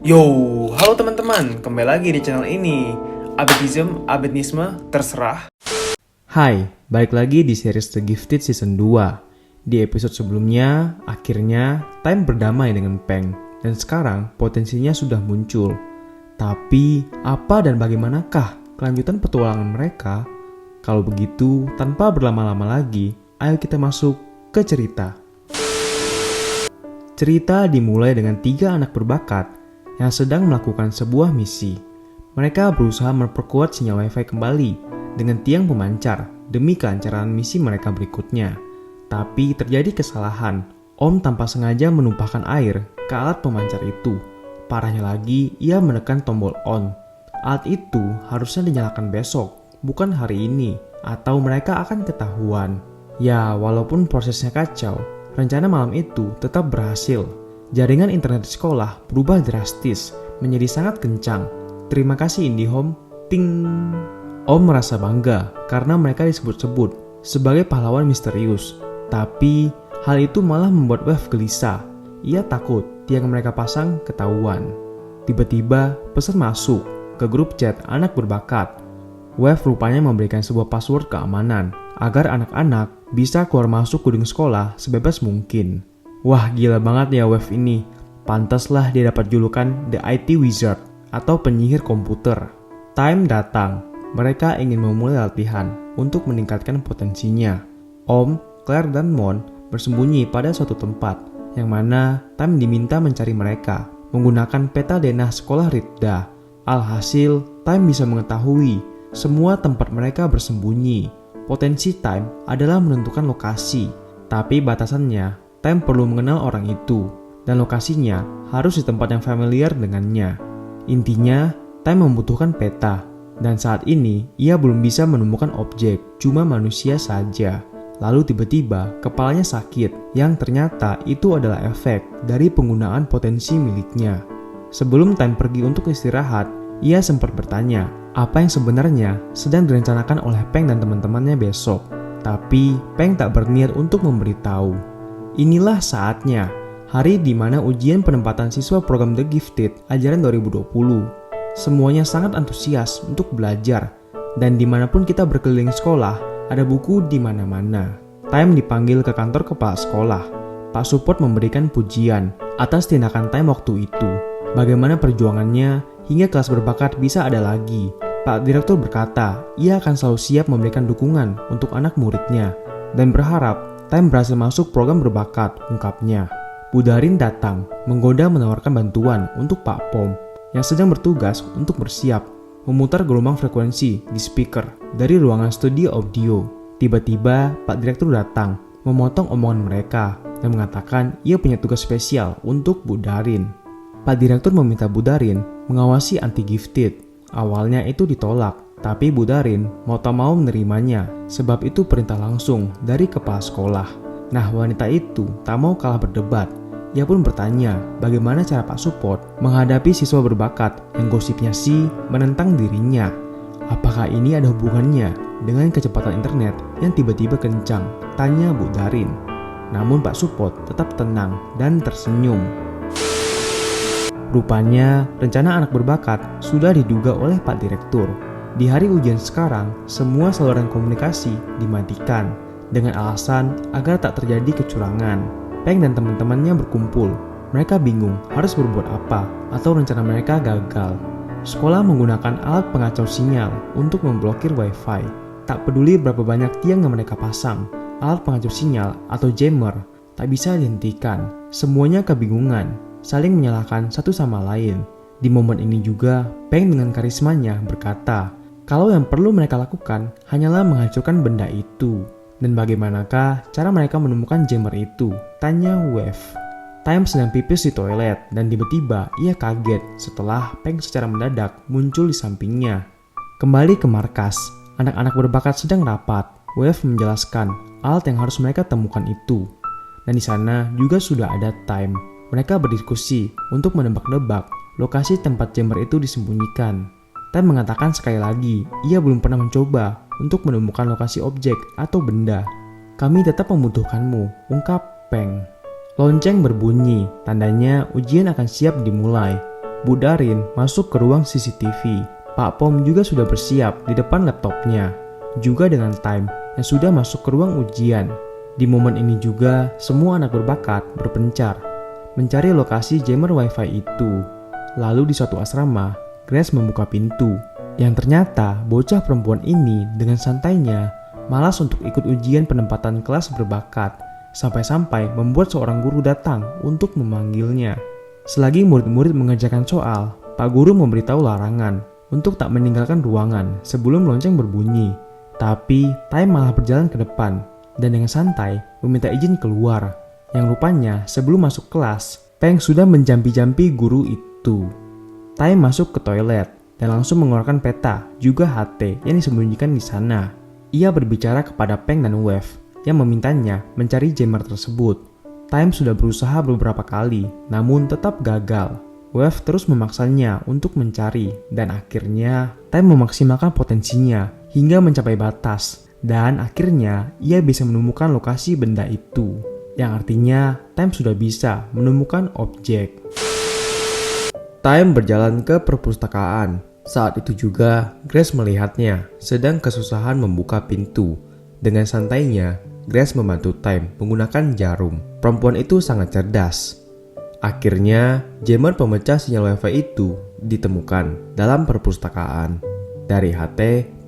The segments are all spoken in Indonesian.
Yo, halo teman-teman, kembali lagi di channel ini. Abedisme, terserah. Hai, balik lagi di series The Gifted Season 2. Di episode sebelumnya, akhirnya Time berdamai dengan Peng, dan sekarang potensinya sudah muncul. Tapi, apa dan bagaimanakah kelanjutan petualangan mereka? Kalau begitu, tanpa berlama-lama lagi, ayo kita masuk ke cerita. Cerita dimulai dengan 3 anak berbakat yang sedang melakukan sebuah misi. Mereka berusaha memperkuat sinyal wifi kembali dengan tiang pemancar demi kelancaran misi mereka berikutnya. Tapi terjadi kesalahan. Om tanpa sengaja menumpahkan air ke alat pemancar itu. Parahnya lagi, ia menekan tombol on. Alat itu harusnya dinyalakan besok, bukan hari ini, atau mereka akan ketahuan. Ya, walaupun prosesnya kacau, rencana malam itu tetap berhasil. Jaringan internet di sekolah berubah drastis menjadi sangat kencang. Terima kasih IndiHome. Ting. Om merasa bangga karena mereka disebut-sebut sebagai pahlawan misterius. Tapi hal itu malah membuat Wave gelisah. Ia takut tiang mereka pasang ketahuan. Tiba-tiba pesan masuk ke grup chat anak berbakat. Wave rupanya memberikan sebuah password keamanan agar anak-anak bisa keluar masuk gedung sekolah sebebas mungkin. Wah, gila banget ya Wave ini. Pantaslah dia dapat julukan The IT Wizard atau penyihir komputer. Time datang. Mereka ingin memulai latihan untuk meningkatkan potensinya. Om, Claire, dan Mon bersembunyi pada suatu tempat yang mana Time diminta mencari mereka menggunakan peta denah sekolah Ritda. Alhasil, Time bisa mengetahui semua tempat mereka bersembunyi. Potensi Time adalah menentukan lokasi, tapi batasannya Time perlu mengenal orang itu, dan lokasinya harus di tempat yang familiar dengannya. Intinya, Time membutuhkan peta, dan saat ini ia belum bisa menemukan objek, cuma manusia saja. Lalu tiba-tiba kepalanya sakit, yang ternyata itu adalah efek dari penggunaan potensi miliknya. Sebelum Time pergi untuk istirahat, ia sempat bertanya apa yang sebenarnya sedang direncanakan oleh Peng dan teman-temannya besok. Tapi Peng tak berniat untuk memberitahu. Inilah saatnya, hari di mana ujian penempatan siswa program The Gifted ajaran 2020. Semuanya sangat antusias untuk belajar, dan dimanapun kita berkeliling sekolah, ada buku di mana-mana. Time dipanggil ke kantor kepala sekolah. Pak Support memberikan pujian atas tindakan Time waktu itu. Bagaimana perjuangannya hingga kelas berbakat bisa ada lagi. Pak Direktur berkata, ia akan selalu siap memberikan dukungan untuk anak muridnya, dan berharap Time berhasil masuk program berbakat, ungkapnya. Budarin datang, menggoda menawarkan bantuan untuk Pak Pom, yang sedang bertugas untuk bersiap memutar gelombang frekuensi di speaker dari ruangan studio audio. Tiba-tiba, Pak Direktur datang, memotong omongan mereka, dan mengatakan ia punya tugas spesial untuk Budarin. Pak Direktur meminta Budarin mengawasi anti-gifted. Awalnya itu ditolak, tapi Budarin mau tak mau menerimanya, sebab itu perintah langsung dari kepala sekolah. Nah, wanita itu tak mau kalah berdebat. Ia pun bertanya bagaimana cara Pak Support menghadapi siswa berbakat yang gosipnya sih menentang dirinya. Apakah ini ada hubungannya dengan kecepatan internet yang tiba-tiba kencang? Tanya Budarin. Namun Pak Support tetap tenang dan tersenyum. Rupanya, rencana anak berbakat sudah diduga oleh Pak Direktur. Di hari ujian sekarang, semua saluran komunikasi dimatikan dengan alasan agar tak terjadi kecurangan. Peng dan teman-temannya berkumpul. Mereka bingung harus berbuat apa atau rencana mereka gagal. Sekolah menggunakan alat pengacau sinyal untuk memblokir wifi. Tak peduli berapa banyak tiang yang mereka pasang, alat pengacau sinyal atau jammer tak bisa dihentikan. Semuanya kebingungan, saling menyalahkan satu sama lain. Di momen ini juga, Peng dengan karismanya berkata, kalau yang perlu mereka lakukan hanyalah menghancurkan benda itu. Dan bagaimanakah cara mereka menemukan jammer itu? Tanya Wave. Time sedang pipis di toilet dan tiba-tiba ia kaget setelah Peng secara mendadak muncul di sampingnya. Kembali ke markas, anak-anak berbakat sedang rapat. Wave menjelaskan alat yang harus mereka temukan itu. Dan di sana juga sudah ada Time. Mereka berdiskusi untuk menebak-nebak lokasi tempat jammer itu disembunyikan. Time mengatakan sekali lagi, ia belum pernah mencoba untuk menemukan lokasi objek atau benda. Kami tetap membutuhkanmu, ungkap Peng. Lonceng berbunyi, tandanya ujian akan siap dimulai. Bu Darin masuk ke ruang CCTV. Pak Pom juga sudah bersiap di depan laptopnya, juga dengan Time yang sudah masuk ke ruang ujian. Di momen ini juga, semua anak berbakat berpencar, mencari lokasi jammer wifi itu. Lalu di suatu asrama, Grace membuka pintu, yang ternyata bocah perempuan ini dengan santainya malas untuk ikut ujian penempatan kelas berbakat, sampai-sampai membuat seorang guru datang untuk memanggilnya. Selagi murid-murid mengerjakan soal, Pak Guru memberitahu larangan untuk tak meninggalkan ruangan sebelum lonceng berbunyi. Tapi Time malah berjalan ke depan dan dengan santai meminta izin keluar. Yang rupanya sebelum masuk kelas, Peng sudah menjampi-jampi guru itu. Time masuk ke toilet dan langsung mengeluarkan peta, juga HT yang disembunyikan di sana. Ia berbicara kepada Peng dan Wave yang memintanya mencari jammer tersebut. Time sudah berusaha beberapa kali, namun tetap gagal. Wave terus memaksanya untuk mencari, dan akhirnya Time memaksimalkan potensinya hingga mencapai batas. Dan akhirnya ia bisa menemukan lokasi benda itu, yang artinya Time sudah bisa menemukan objek. Time berjalan ke perpustakaan. Saat itu juga Grace melihatnya sedang kesusahan membuka pintu. Dengan santainya, Grace membantu Time menggunakan jarum. Perempuan itu sangat cerdas. Akhirnya, jammer pemecah sinyal wifi itu ditemukan dalam perpustakaan. Dari HT,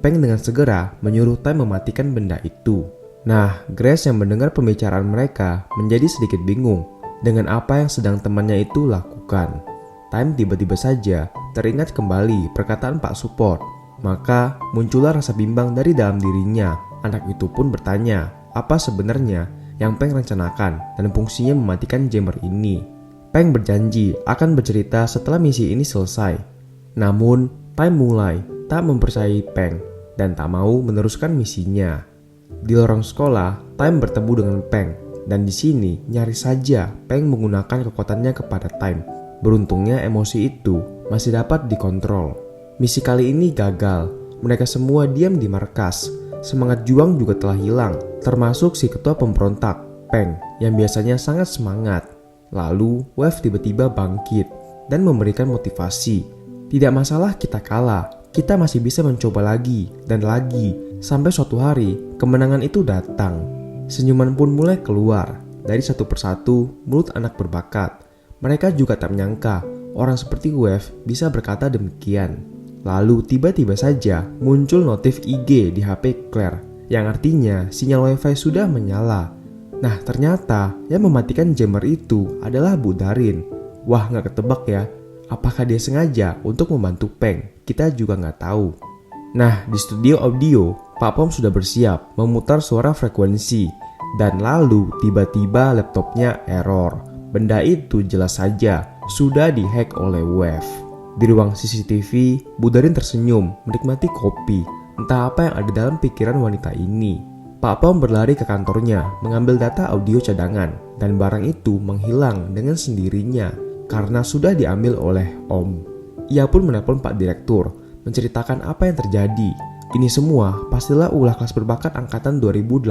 Peng dengan segera menyuruh Time mematikan benda itu. Nah, Grace yang mendengar pembicaraan mereka menjadi sedikit bingung dengan apa yang sedang temannya itu lakukan. Time tiba-tiba saja teringat kembali perkataan Pak Support. Maka muncullah rasa bimbang dari dalam dirinya. Anak itu pun bertanya apa sebenarnya yang Peng rencanakan dan fungsinya mematikan jammer ini. Peng berjanji akan bercerita setelah misi ini selesai. Namun, Time mulai tak mempercayai Peng dan tak mau meneruskan misinya. Di lorong sekolah, Time bertemu dengan Peng dan di sini nyaris saja Peng menggunakan kekuatannya kepada Time. Beruntungnya emosi itu masih dapat dikontrol. Misi kali ini gagal. Mereka semua diam di markas. Semangat juang juga telah hilang, termasuk si ketua pemberontak, Peng, yang biasanya sangat semangat. Lalu, Wave tiba-tiba bangkit dan memberikan motivasi. Tidak masalah kita kalah, kita masih bisa mencoba lagi dan lagi, sampai suatu hari kemenangan itu datang. Senyuman pun mulai keluar dari satu persatu mulut anak berbakat. Mereka juga tak menyangka orang seperti Wave bisa berkata demikian. Lalu tiba-tiba saja muncul notif IG di HP Claire, yang artinya sinyal wifi sudah menyala. Nah, ternyata yang mematikan jammer itu adalah Bu Darin. Wah, gak ketebak ya. Apakah dia sengaja untuk membantu Peng? Kita juga gak tahu. Nah, di studio audio, Pak Pom sudah bersiap memutar suara frekuensi. Dan lalu tiba-tiba laptopnya error. Benda itu jelas saja sudah dihack oleh Wave. Di ruang CCTV, Bu Darin tersenyum menikmati kopi. Entah apa yang ada dalam pikiran wanita ini. Pak Pom berlari ke kantornya mengambil data audio cadangan dan barang itu menghilang dengan sendirinya karena sudah diambil oleh Om. Ia pun menelpon Pak Direktur menceritakan apa yang terjadi. Ini semua pastilah ulah kelas berbakat angkatan 2018.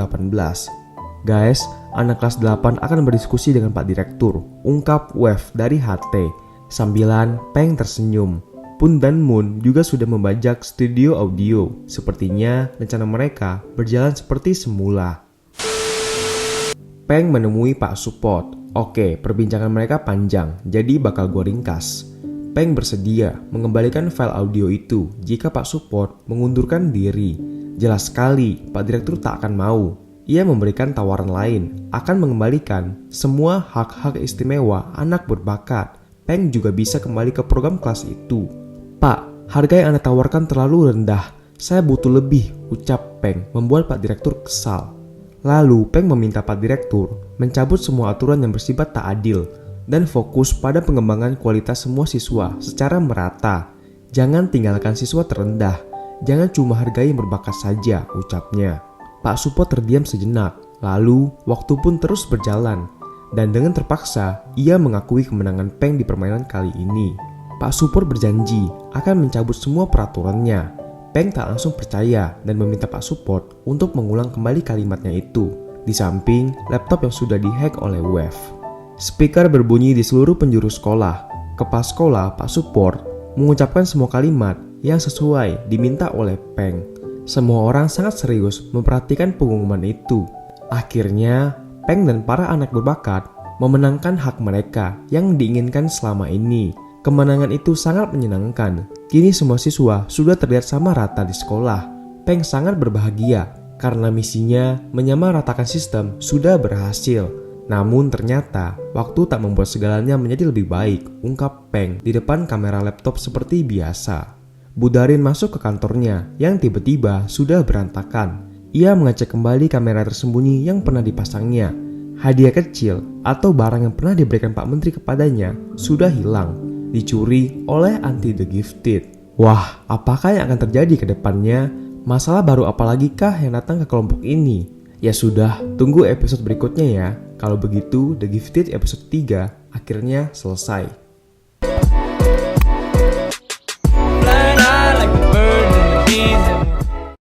Guys, anak kelas 8 akan berdiskusi dengan Pak Direktur, ungkap Wave dari HT. Sambilan Peng tersenyum. Pun dan Moon juga sudah membajak studio audio. Sepertinya rencana mereka berjalan seperti semula. Peng menemui Pak Support. Oke, perbincangan mereka panjang, jadi bakal gue ringkas. Peng bersedia mengembalikan file audio itu jika Pak Support mengundurkan diri. Jelas sekali, Pak Direktur tak akan mau. Ia memberikan tawaran lain, akan mengembalikan semua hak-hak istimewa anak berbakat. Peng juga bisa kembali ke program kelas itu. Pak, harga yang Anda tawarkan terlalu rendah. Saya butuh lebih, ucap Peng, membuat Pak Direktur kesal. Lalu Peng meminta Pak Direktur mencabut semua aturan yang bersifat tak adil dan fokus pada pengembangan kualitas semua siswa secara merata. Jangan tinggalkan siswa terendah, jangan cuma hargai yang berbakat saja, ucapnya. Pak Support terdiam sejenak, lalu waktu pun terus berjalan, dan dengan terpaksa ia mengakui kemenangan Peng di permainan kali ini. Pak Support berjanji akan mencabut semua peraturannya. Peng tak langsung percaya dan meminta Pak Support untuk mengulang kembali kalimatnya itu, di samping laptop yang sudah dihack oleh Wave. Speaker berbunyi di seluruh penjuru sekolah. kepala sekolah Pak Support mengucapkan semua kalimat yang sesuai diminta oleh Peng. Semua orang sangat serius memperhatikan pengumuman itu. Akhirnya, Peng dan para anak berbakat memenangkan hak mereka yang diinginkan selama ini. Kemenangan itu sangat menyenangkan. Kini semua siswa sudah terlihat sama rata di sekolah. Peng sangat berbahagia karena misinya menyamaratakan sistem sudah berhasil. Namun ternyata waktu tak membuat segalanya menjadi lebih baik, ungkap Peng di depan kamera laptop seperti biasa. Budarin masuk ke kantornya yang tiba-tiba sudah berantakan. Ia mengecek kembali kamera tersembunyi yang pernah dipasangnya. Hadiah kecil atau barang yang pernah diberikan Pak Menteri kepadanya sudah hilang, dicuri oleh Anti The Gifted. Wah, apakah yang akan terjadi ke depannya? Masalah baru apalagi kah yang datang ke kelompok ini? Ya sudah, tunggu episode berikutnya ya. Kalau begitu, The Gifted episode 3 akhirnya selesai.